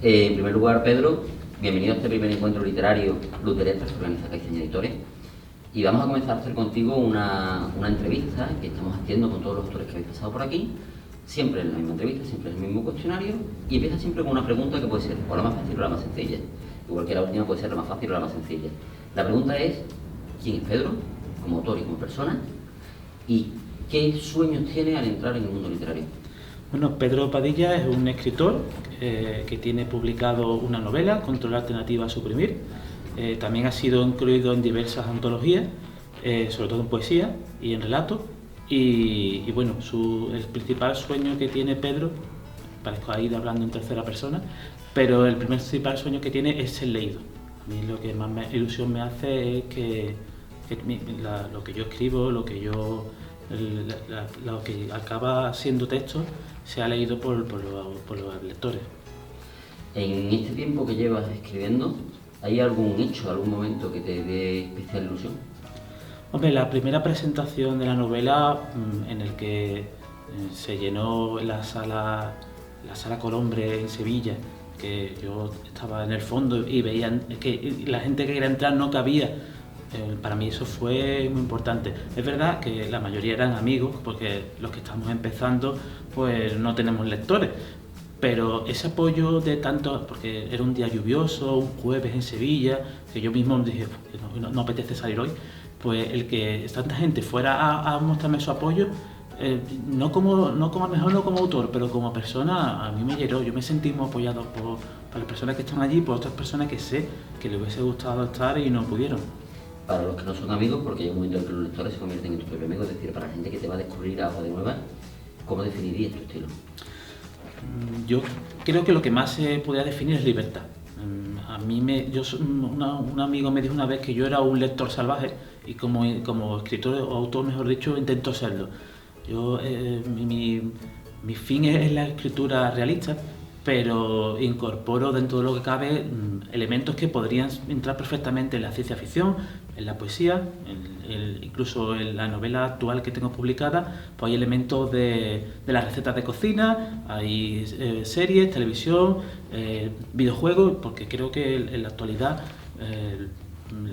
En primer lugar, Pedro, bienvenido a este primer encuentro literario Luz de Letras que organiza Caiceña Editores. Y vamos a comenzar a hacer contigo una entrevista que estamos haciendo con todos los autores que habéis pasado por aquí. Siempre en la misma entrevista, siempre en el mismo cuestionario. Y empieza siempre con una pregunta que puede ser o la más fácil o la más sencilla. Igual que la última puede ser la más fácil o la más sencilla. La pregunta es, ¿quién es Pedro, como autor y como persona? ¿Y qué sueños tiene al entrar en el mundo literario? Bueno, Pedro Padilla es un escritor que tiene publicado una novela, Control Alternativa a Suprimir. También ha sido incluido en diversas antologías, sobre todo en poesía y en relato. Y bueno, el principal sueño que tiene Pedro, parezco ahí hablando en tercera persona, pero el principal sueño que tiene es ser leído. A mí lo que más ilusión me hace es que lo que yo escribo, lo que acaba siendo texto, sea leído por los lectores. En este tiempo que llevas escribiendo, ¿hay algún hecho, algún momento que te dé especial ilusión? Hombre, la primera presentación de la novela, en el que se llenó la sala Colombre en Sevilla, que yo estaba en el fondo y veía que la gente que quería entrar no cabía. Para mí eso fue muy importante. Es verdad que la mayoría eran amigos, porque los que estamos empezando pues no tenemos lectores, pero ese apoyo de tanto, porque era un día lluvioso, un jueves en Sevilla, que yo mismo dije no apetece salir hoy, pues el que tanta gente fuera a mostrarme su apoyo, no como autor, pero como persona, a mí me llenó. Yo me sentí muy apoyado por las personas que están allí, por otras personas que sé que les hubiese gustado estar y no pudieron. Para los que no son amigos, porque hay un momento en que los lectores se convierten en tus propios amigos, es decir, para la gente que te va a descubrir algo de nueva, ¿cómo definirías tu estilo? Yo creo que lo que más se podría definir es libertad. Un amigo me dijo una vez que yo era un lector salvaje y como escritor o autor, mejor dicho, intento serlo. Mi fin es la escritura realista, pero incorporo dentro de lo que cabe elementos que podrían entrar perfectamente en la ciencia ficción, en la poesía, incluso en la novela actual que tengo publicada, pues hay elementos de las recetas de cocina, hay series, televisión, videojuegos, porque creo que en la actualidad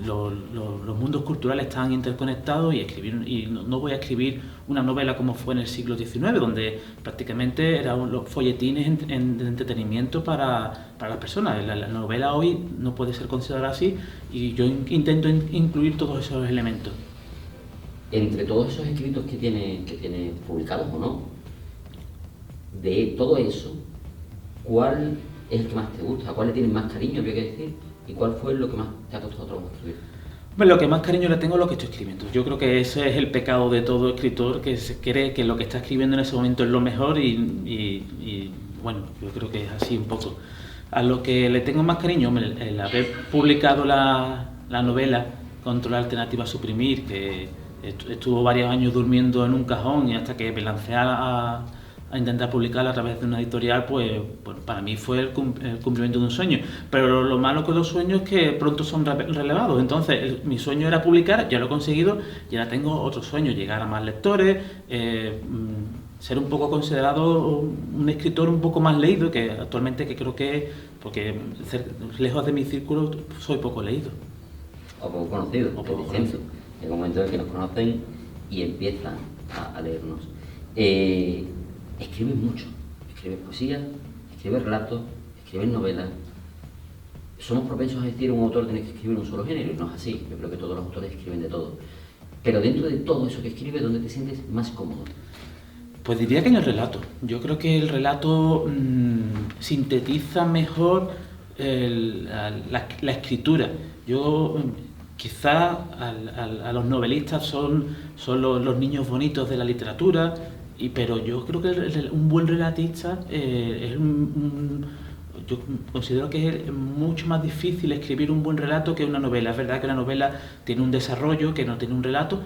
los mundos culturales están interconectados y no voy a escribir una novela como fue en el siglo XIX, donde prácticamente eran los folletines de entretenimiento para las personas. La novela hoy no puede ser considerada así y yo intento incluir todos esos elementos. Entre todos esos escritos que tiene publicados o no, de todo eso, ¿cuál es el que más te gusta? ¿A cuál le tienes más cariño, habría que decir? ¿Y cuál fue lo que más te ha costado trabajo escribir? Bueno, lo que más cariño le tengo es lo que estoy escribiendo. Yo creo que ese es el pecado de todo escritor, que se cree que lo que está escribiendo en ese momento es lo mejor y bueno, yo creo que es así un poco. A lo que le tengo más cariño, el haber publicado la novela Control Alternativa a Suprimir, que estuvo varios años durmiendo en un cajón y hasta que me lancé a intentar publicarla a través de una editorial, pues para mí fue el cumplimiento de un sueño. Pero lo malo con los sueños es que pronto son relevados. Entonces, mi sueño era publicar, ya lo he conseguido, y ahora tengo otro sueño, llegar a más lectores, ser un poco considerado un escritor un poco más leído, que actualmente que creo que, porque lejos de mi círculo soy poco leído. O poco conocido, que es distinto. Llega un momento en el que nos conocen y empiezan a leernos. Escribes mucho, escribes poesía, escribes relatos, escribes novelas. Somos propensos a decir un autor tiene que escribir un solo género, y no es así. Yo creo que todos los autores escriben de todo. Pero dentro de todo eso que escribes, ¿dónde te sientes más cómodo? Pues diría que en el relato. Yo creo que el relato sintetiza mejor la escritura. Quizá a los novelistas son los niños bonitos de la literatura, pero yo creo que un buen relatista yo considero que es mucho más difícil escribir un buen relato que una novela. Es verdad que una novela tiene un desarrollo que no tiene un relato,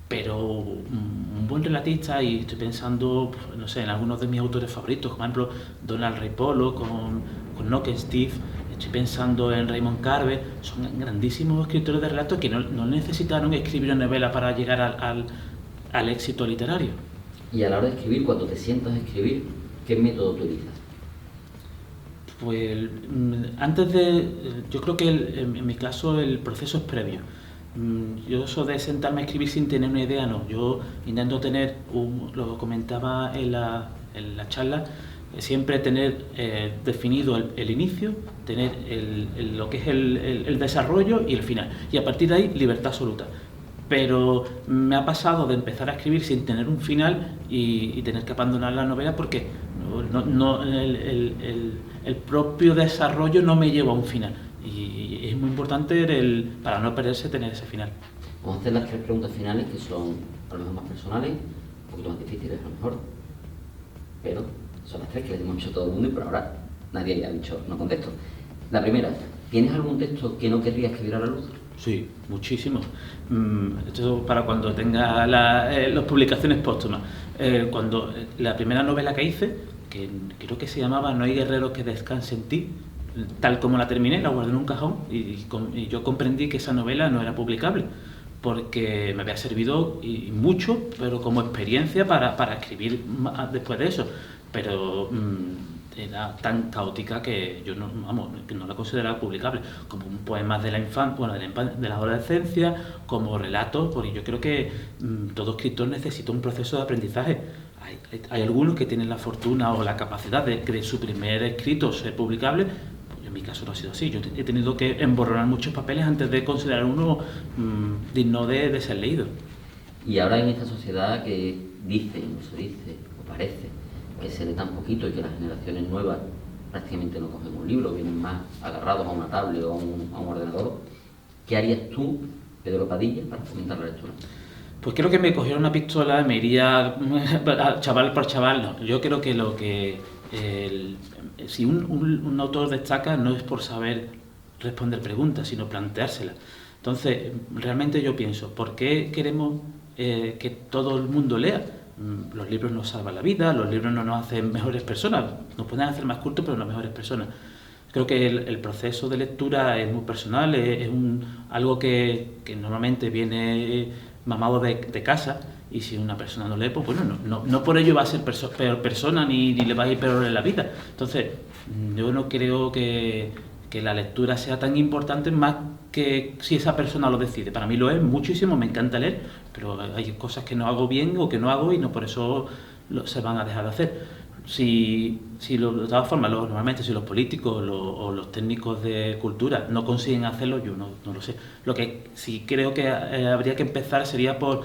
pero un buen relatista, y estoy pensando, no sé, en algunos de mis autores favoritos, como por ejemplo Donald Ray Pollock con Nock Steve, estoy pensando en Raymond Carver, son grandísimos escritores de relatos que no necesitaron escribir una novela para llegar al éxito literario. Y a la hora de escribir, cuando te sientas a escribir, ¿qué método utilizas? Pues yo creo que en mi caso el proceso es previo. Yo eso de sentarme a escribir sin tener una idea, no. Yo intento tener, lo comentaba en la charla, siempre tener definido el inicio, tener lo que es el desarrollo y el final. Y a partir de ahí, libertad absoluta. Pero me ha pasado de empezar a escribir sin tener un final y tener que abandonar la novela porque el propio desarrollo no me lleva a un final. Y es muy importante para no perderse tener ese final. Vamos a hacer las 3 preguntas finales que son a lo mejor más personales, un poquito más difíciles a lo mejor, pero son las 3 que les hemos hecho a todo el mundo y por ahora nadie ha dicho no contesto. La primera, ¿tienes algún texto que no querrías escribir a la luz? Sí, muchísimo. Esto para cuando tenga las publicaciones póstumas. Cuando la primera novela que hice, que creo que se llamaba No hay guerrero que descanse en ti, tal como la terminé, la guardé en un cajón y yo comprendí que esa novela no era publicable porque me había servido y mucho, pero como experiencia para escribir después de eso. Pero era tan caótica que yo que no la consideraba publicable, como un poema de la infancia, bueno, de la adolescencia, como relatos, porque yo creo que todo escritor necesita un proceso de aprendizaje. Hay algunos que tienen la fortuna o la capacidad de su primer escrito ser publicable. Pues en mi caso no ha sido así. Yo he tenido que emborronar muchos papeles antes de considerar uno digno de ser leído. Y ahora en esta sociedad que dice, se dice, o parece, que se lee tan poquito y que las generaciones nuevas prácticamente no cogen un libro, vienen más agarrados a una tablet o a un ordenador, ¿qué harías tú, Pedro Padilla, para fomentar la lectura? Pues creo que me cogiera una pistola, me iría chaval por chaval. No. Yo creo que si un autor destaca no es por saber responder preguntas, sino planteárselas. Entonces, realmente yo pienso, ¿por qué queremos que todo el mundo lea? Los libros nos salvan la vida, los libros no nos hacen mejores personas, nos pueden hacer más cultos, pero no mejores personas. Creo que el proceso de lectura es muy personal, es algo que normalmente viene mamado de casa, y si una persona no lee, pues bueno, no por ello va a ser peor persona ni le va a ir peor en la vida. Entonces, yo no creo que la lectura sea tan importante más que si esa persona lo decide. Para mí lo es muchísimo, me encanta leer, pero hay cosas que no hago bien o que no hago y no por eso se van a dejar de hacer. De todas formas, normalmente si los políticos o los técnicos de cultura no consiguen hacerlo, yo no lo sé. Lo que sí creo que habría que empezar sería por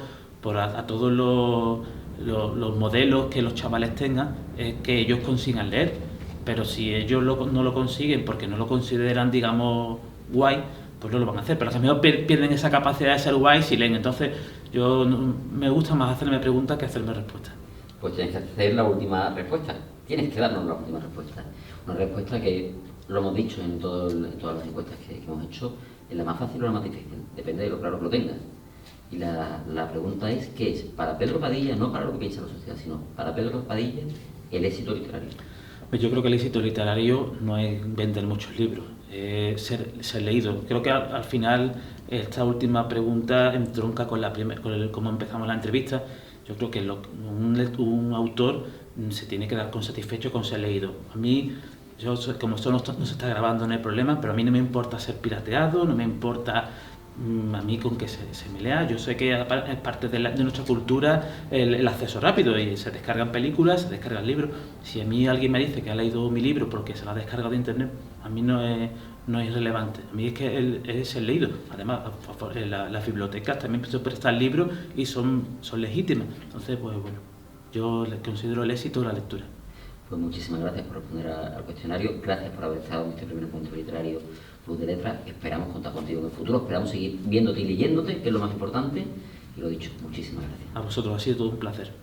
a todos los modelos que los chavales tengan, que ellos consigan leer. Pero si ellos no lo consiguen porque no lo consideran, digamos, guay, pues no lo van a hacer. Pero a lo mejor pierden esa capacidad de ser guay si leen. Entonces, me gusta más hacerme preguntas que hacerme respuestas. Pues tienes que hacer la última respuesta. Tienes que darnos la última respuesta. Una respuesta que lo hemos dicho en todas las encuestas que hemos hecho, es la más fácil o la más difícil. Depende de lo claro que lo tengas. Y la pregunta es, ¿qué es para Pedro Padilla, no para lo que piensa la sociedad, sino para Pedro Padilla, el éxito literario? Yo creo que el éxito literario no es vender muchos libros, es ser leído. Creo que al final esta última pregunta entronca con cómo empezamos la entrevista. Yo creo que un autor se tiene que dar con satisfecho con ser leído. A mí, como esto no se está grabando, no hay problema, pero a mí no me importa ser pirateado, no me importa a mí con que se me lea. Yo sé que es parte de nuestra cultura el acceso rápido y se descargan películas, se descargan libros. Si a mí alguien me dice que ha leído mi libro porque se lo ha descargado de internet, a mí no es relevante. A mí es que es el leído. Además, las bibliotecas también prestan libros y son legítimas. Entonces, pues bueno, yo considero el éxito la lectura. Pues muchísimas gracias por responder al cuestionario, gracias por haber estado en este primer encuentro literario Club de Letras. Esperamos contar contigo en el futuro, esperamos seguir viéndote y leyéndote, que es lo más importante. Y lo dicho, muchísimas gracias. A vosotros, ha sido todo un placer.